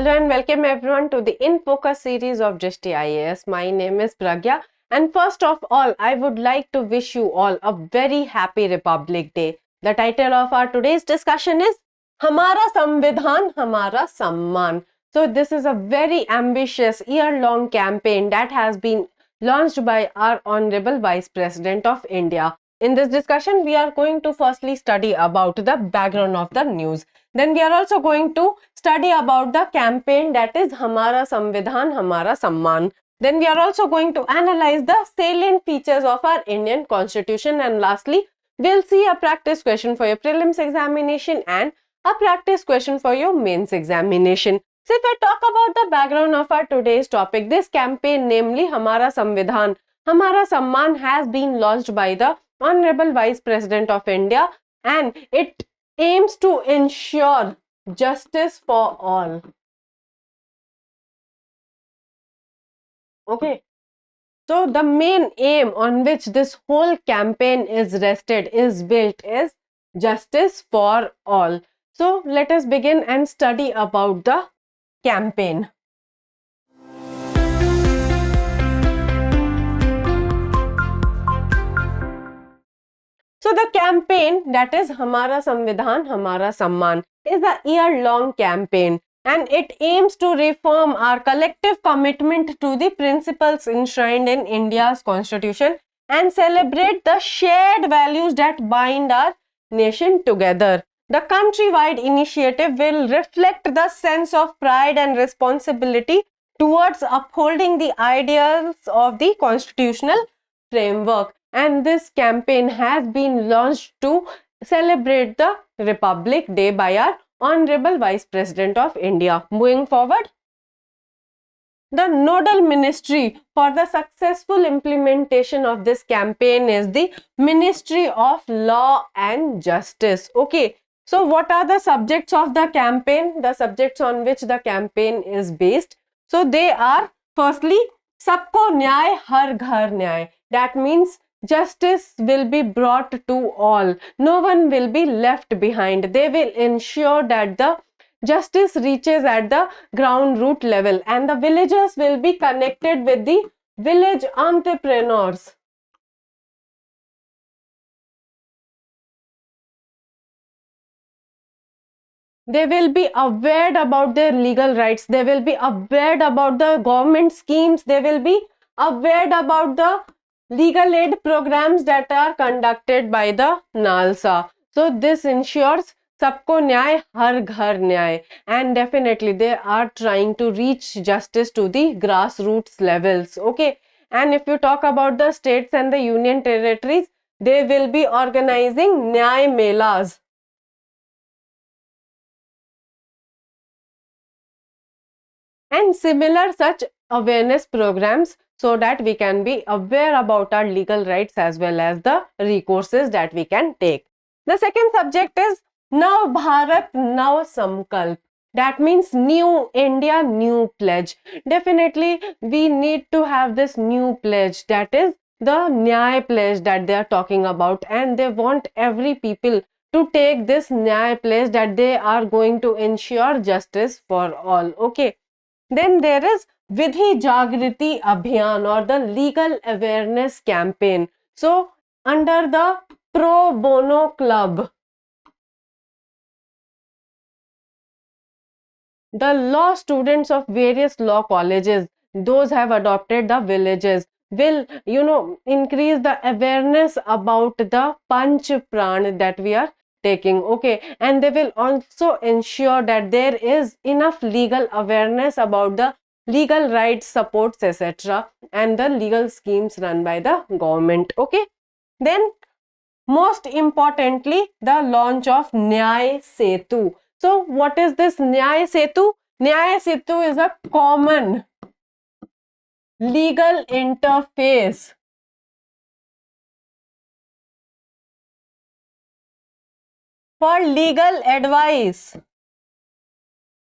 Hello and welcome everyone to the In Focus series of Drishti IAS. My name is Pragya and first of all, I would like to wish you all a very happy Republic Day. The title of our today's discussion is Hamara Samvidhan Hamara Samman. So this is a very ambitious year-long campaign that has been launched by our Honorable Vice President of India. In this discussion, we are going to firstly study about the background of the news. Then we are also going to study about the campaign that is Hamara Samvidhan Hamara Samman. Then we are also going to analyze the salient features of our Indian Constitution. And lastly, we'll see a practice question for your prelims examination and a practice question for your mains examination. So if I talk about the background of our today's topic, this campaign, namely Hamara Samvidhan Hamara Samman, has been launched by the Honorable Vice President of India and it aims to ensure justice for all. Okay. So the main aim on which this whole campaign is rested, is built, is justice for all. So let us begin and study about the campaign. So the campaign that is Hamara Samvidhan Hamara Samman is a year-long campaign and it aims to reform our collective commitment to the principles enshrined in India's constitution and celebrate the shared values that bind our nation together. The countrywide initiative will reflect the sense of pride and responsibility towards upholding the ideals of the constitutional framework. And this campaign has been launched to celebrate the Republic Day by our Honorable Vice President of India. Moving forward, the nodal ministry for the successful implementation of this campaign is the Ministry of Law and Justice. Okay, so what are the subjects of the campaign? The subjects on which the campaign is based. So they are firstly, Sabko Nyay Har Ghar Nyay. That means justice will be brought to all. No one will be left behind. They will ensure that the justice reaches at the ground root level and the villagers will be connected with the village entrepreneurs. They will be aware about their legal rights. They will be aware about the government schemes. They will be aware about the legal aid programs that are conducted by the NALSA. So this ensures Sabko Nyay Har Ghar Nyay, and definitely they are trying to reach justice to the grassroots levels. Okay, and if you talk about the states and the union territories, they will be organizing Nyay Melas. And similar such awareness programs so that we can be aware about our legal rights as well as the recourses that we can take. The second subject is Nav Bharat Nav Sankalp. That means New India, New Pledge. Definitely we need to have this new pledge, that is the Nyay pledge that they are talking about, and they want every people to take this Nyay pledge that they are going to ensure justice for all. Okay. Then there is Vidhi Jagriti Abhiyan, or the legal awareness campaign. So under the Pro Bono Club, the law students of various law colleges, those have adopted the villages, will increase the awareness about the Panch Pran that we are taking. Okay, and they will also ensure that there is enough legal awareness about the legal rights, supports, etc., and the legal schemes run by the government. Okay, then most importantly, the launch of Nyay Setu. So what is this Nyay Setu? Nyay Setu is a common legal interface for legal advice,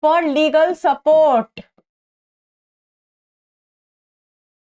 for legal support,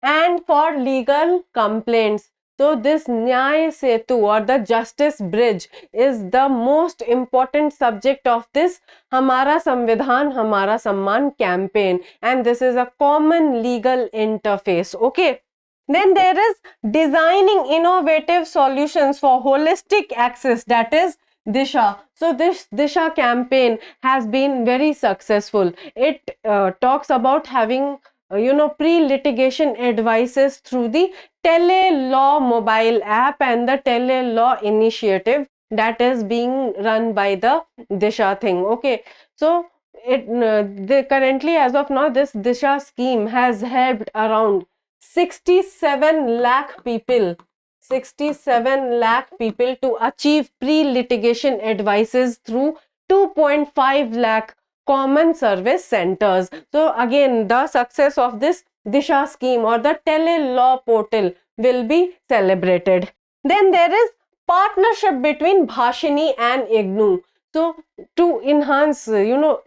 and for legal complaints. So this Nyay Setu or the Justice Bridge is the most important subject of this Hamara Samvidhan Hamara Samman campaign, and this is a common legal interface. Okay. Then there is designing innovative solutions for holistic access, that is Disha. So this Disha campaign has been very successful. It talks about having pre-litigation advices through the tele-law mobile app and the tele-law initiative that is being run by the Disha thing. Okay, so currently as of now this Disha scheme has helped around 67 lakh people 67 lakh people to achieve pre-litigation advices through 2.5 lakh common service centers. So again, the success of this Disha scheme or the tele-law portal will be celebrated. Then there is partnership between Bhashini and 𝐸𝐻. So to enhance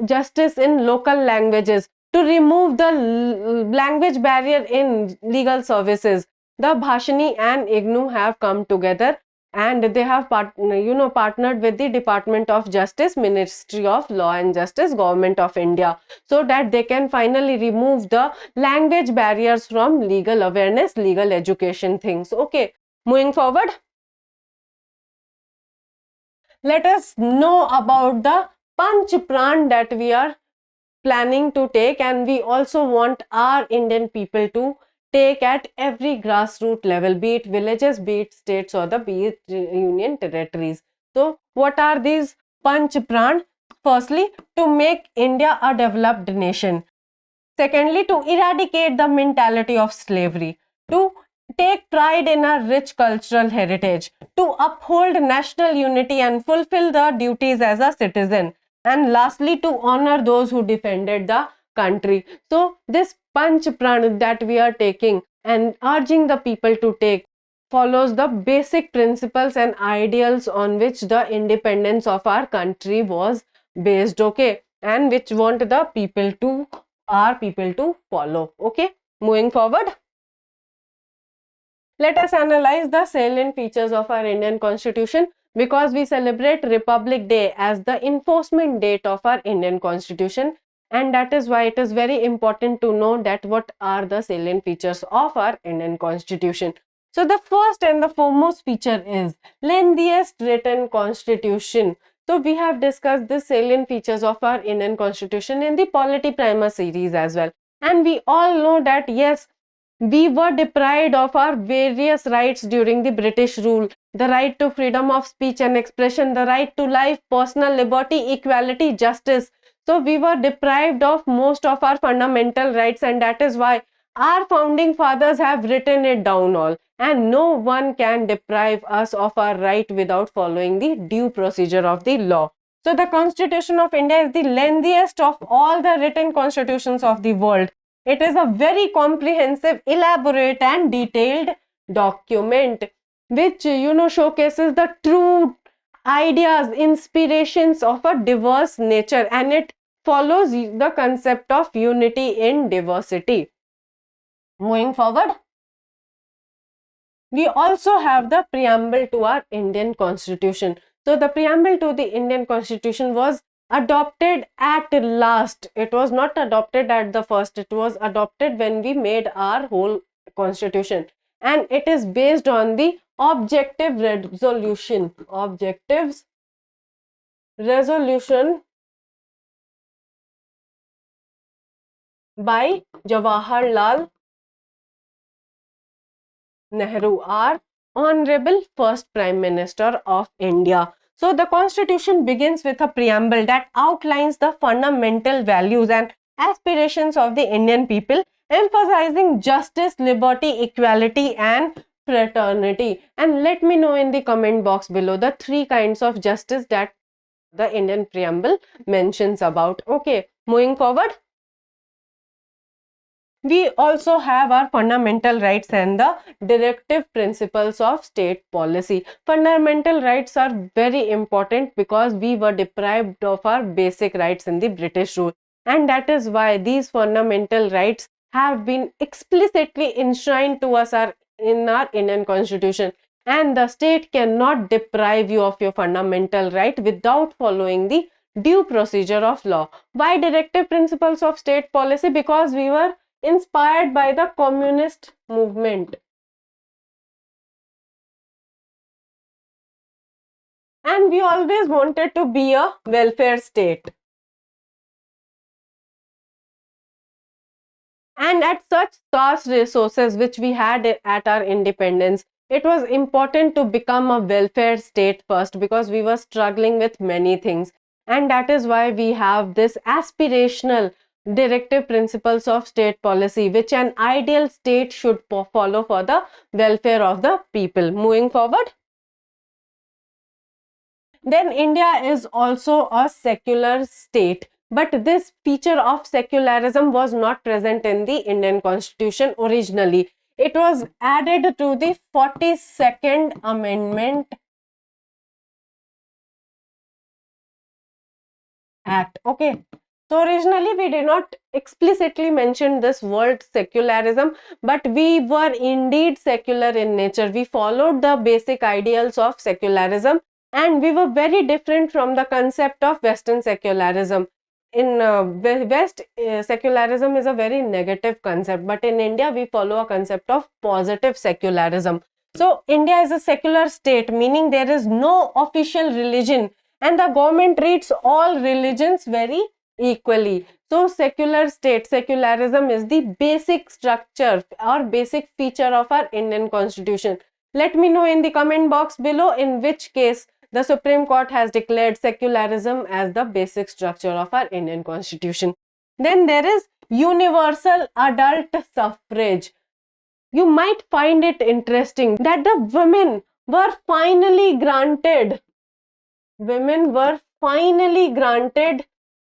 justice in local languages, to remove the language barrier in legal services, the Bhashini and 𝐸𝐻 have come together and they have partnered with the Department of Justice, Ministry of Law and Justice, Government of India, so that they can finally remove the language barriers from legal awareness, legal education things. Okay, moving forward, let us know about the Panch Pran that we are planning to take, and we also want our Indian people to take at every grassroots level, be it villages, be it states, or be it union territories. So what are these Panch Pran? Firstly, to make India a developed nation. Secondly, to eradicate the mentality of slavery. To take pride in our rich cultural heritage. To uphold national unity and fulfill the duties as a citizen. And lastly, to honor those who defended the country. So this Panch Pran that we are taking and urging the people to take follows the basic principles and ideals on which the independence of our country was based. Okay, and which want the people to follow. Okay, moving forward, let us analyze the salient features of our Indian Constitution, because we celebrate Republic Day as the enforcement date of our Indian Constitution, and that is why it is very important to know that what are the salient features of our Indian Constitution. So the first and the foremost feature is lengthiest written constitution. So we have discussed the salient features of our Indian Constitution in the Polity Primer series as well, and we all know that yes, we were deprived of our various rights during the British rule. The right to freedom of speech and expression, the right to life, personal liberty, equality, justice. So we were deprived of most of our fundamental rights, and that is why our founding fathers have written it down all, and no one can deprive us of our right without following the due procedure of the law. So the Constitution of India is the lengthiest of all the written constitutions of the world. It is a very comprehensive, elaborate and detailed document which showcases the true ideas, inspirations of a diverse nature, and it follows the concept of unity in diversity. Moving forward, we also have the preamble to our Indian Constitution. So the preamble to the Indian Constitution was adopted at last. It was not adopted at the first, it was adopted when we made our whole constitution, and it is based on the objective resolution by Jawaharlal Nehru, our Honorable First Prime Minister of India. So the Constitution begins with a preamble that outlines the fundamental values and aspirations of the Indian people, emphasizing justice, liberty, equality and fraternity. And let me know in the comment box below the 3 kinds of justice that the Indian preamble mentions about. Okay, moving forward, we also have our fundamental rights and the directive principles of state policy. Fundamental rights are very important because we were deprived of our basic rights in the British rule, and that is why these fundamental rights have been explicitly enshrined to us in our Indian Constitution, and the state cannot deprive you of your fundamental right without following the due procedure of law. Why directive principles of state policy? Because we were inspired by the communist movement. And we always wanted to be a welfare state. And at such scarce resources which we had at our independence, it was important to become a welfare state first, because we were struggling with many things. And that is why we have this aspirational directive principles of state policy, which an ideal state should follow for the welfare of the people. Moving forward. Then India is also a secular state. But this feature of secularism was not present in the Indian Constitution originally. It was added to the 42nd Amendment Act. Okay. So originally we did not explicitly mention this word secularism, but we were indeed secular in nature. We followed the basic ideals of secularism, and we were very different from the concept of Western secularism. In West, secularism is a very negative concept, but in India we follow a concept of positive secularism. So India is a secular state, meaning there is no official religion, and the government treats all religions very equally. So secular state, secularism is the basic structure or basic feature of our Indian Constitution. Let me know in the comment box below in which case the Supreme Court has declared secularism as the basic structure of our Indian Constitution. Then there is universal adult suffrage. You might find it interesting that the women were finally granted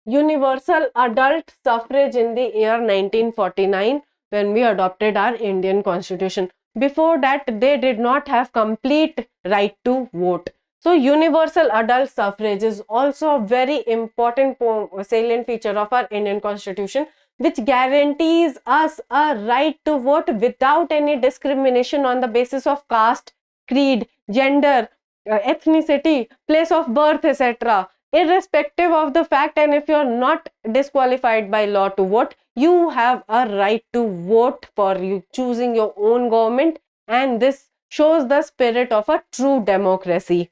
universal adult suffrage in the year 1949 when we adopted our Indian Constitution. Before that, they did not have complete right to vote. So universal adult suffrage is also a very important salient feature of our Indian Constitution, which guarantees us a right to vote without any discrimination on the basis of caste, creed, gender, ethnicity, place of birth, etc. Irrespective of the fact, and if you are not disqualified by law to vote, you have a right to vote for you choosing your own government, and this shows the spirit of a true democracy.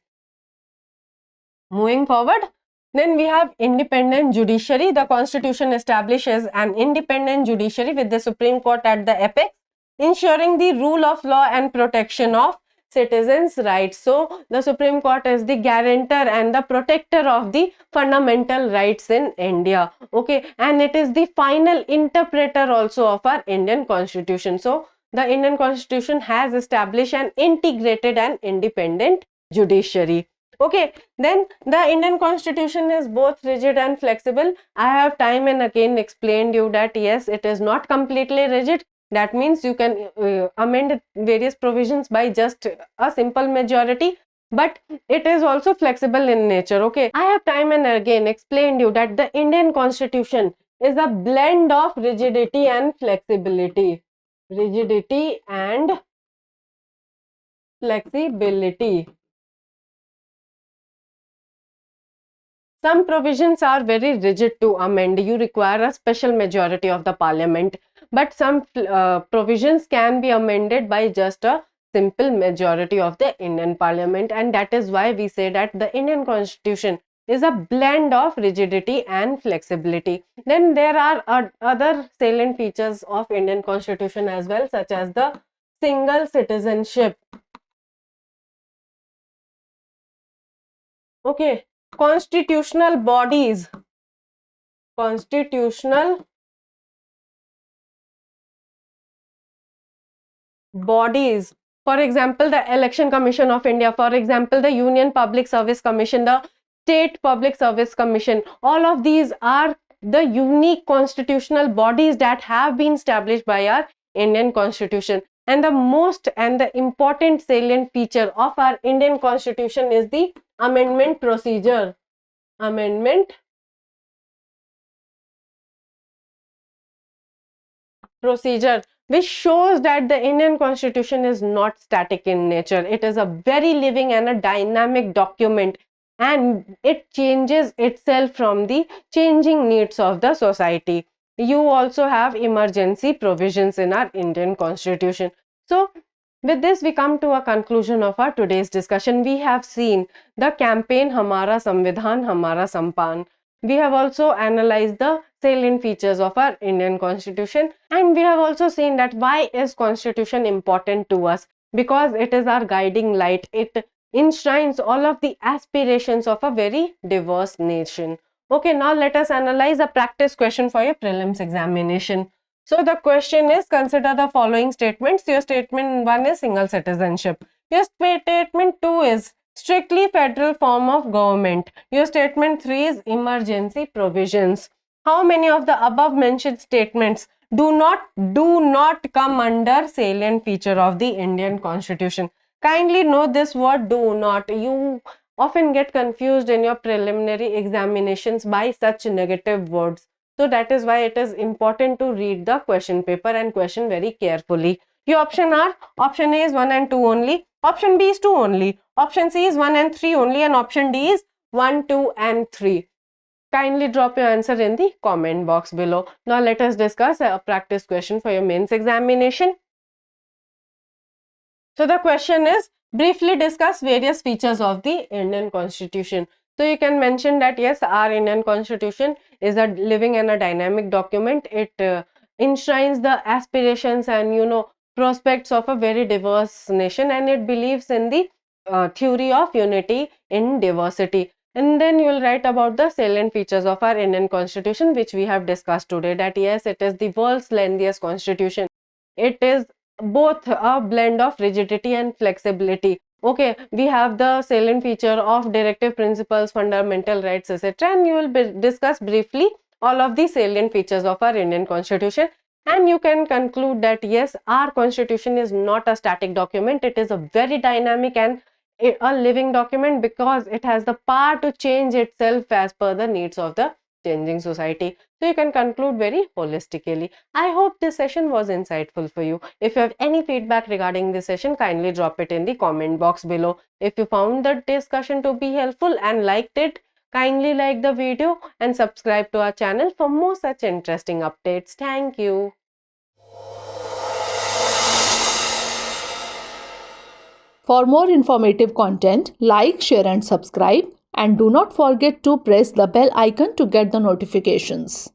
Moving forward, then we have independent judiciary. The Constitution establishes an independent judiciary with the Supreme Court at the apex, ensuring the rule of law and protection of citizens' rights. So the Supreme Court is the guarantor and the protector of the fundamental rights in India. Okay, and it is the final interpreter also of our Indian Constitution. So the Indian Constitution has established an integrated and independent judiciary. Okay, then the Indian Constitution is both rigid and flexible. I have time and again explained you that yes, it is not completely rigid. That means you can amend various provisions by just a simple majority, but it is also flexible in nature. Okay, I have time and again explained you that the Indian Constitution is a blend of rigidity and flexibility. Rigidity and flexibility. Some provisions are very rigid to amend. You require a special majority of the parliament. But some provisions can be amended by just a simple majority of the Indian Parliament, and that is why we say that the Indian Constitution is a blend of rigidity and flexibility. Then there are other salient features of Indian Constitution as well, such as the single citizenship. Okay, constitutional bodies. Constitutional bodies, for example the Election Commission of India, for example the Union Public Service Commission, the State Public Service Commission, all of these are the unique constitutional bodies that have been established by our Indian Constitution. And the most and the important salient feature of our Indian Constitution is the amendment procedure. Amendment procedure. which shows that the Indian Constitution is not static in nature. It is a very living and a dynamic document, and it changes itself from the changing needs of the society. You also have emergency provisions in our Indian Constitution. So, with this, we come to a conclusion of our today's discussion. We have seen the campaign Hamara Samvidhan Hamara Samman. We have also analyzed the salient features of our Indian Constitution, and we have also seen that why is Constitution important to us, because it is our guiding light. It enshrines all of the aspirations of a very diverse nation. Okay, now let us analyze a practice question for your prelims examination. So the question is, consider the following statements. Your statement 1 is single citizenship. Your statement 2 is strictly federal form of government. Your statement 3 is emergency provisions. How many of the above mentioned statements do not come under salient feature of the Indian Constitution? Kindly note this word do not. You often get confused in your preliminary examinations by such negative words. So that is why it is important to read the question paper and question very carefully. Your option are, option A is 1 and 2 only, option B is 2 only, option C is 1 and 3 only, and option D is 1, 2 and 3. Kindly drop your answer in the comment box below. Now let us discuss a practice question for your mains examination. So the question is, briefly discuss various features of the Indian Constitution. So you can mention that yes, our Indian Constitution is a living and a dynamic document. It enshrines the aspirations and prospects of a very diverse nation, and it believes in the theory of unity in diversity. And then you will write about the salient features of our Indian Constitution, which we have discussed today, that yes, it is the world's lengthiest constitution. It is both a blend of rigidity and flexibility. Okay, we have the salient feature of directive principles, fundamental rights, etc. And you will discuss briefly all of the salient features of our Indian Constitution. And you can conclude that yes, our Constitution is not a static document. It is a very dynamic and a living document, because it has the power to change itself as per the needs of the changing society. So you can conclude very holistically. I hope this session was insightful for you. If you have any feedback regarding this session, kindly drop it in the comment box below. If you found the discussion to be helpful and liked it, kindly like the video and subscribe to our channel for more such interesting updates. Thank you. For more informative content, like, share and subscribe, and do not forget to press the bell icon to get the notifications.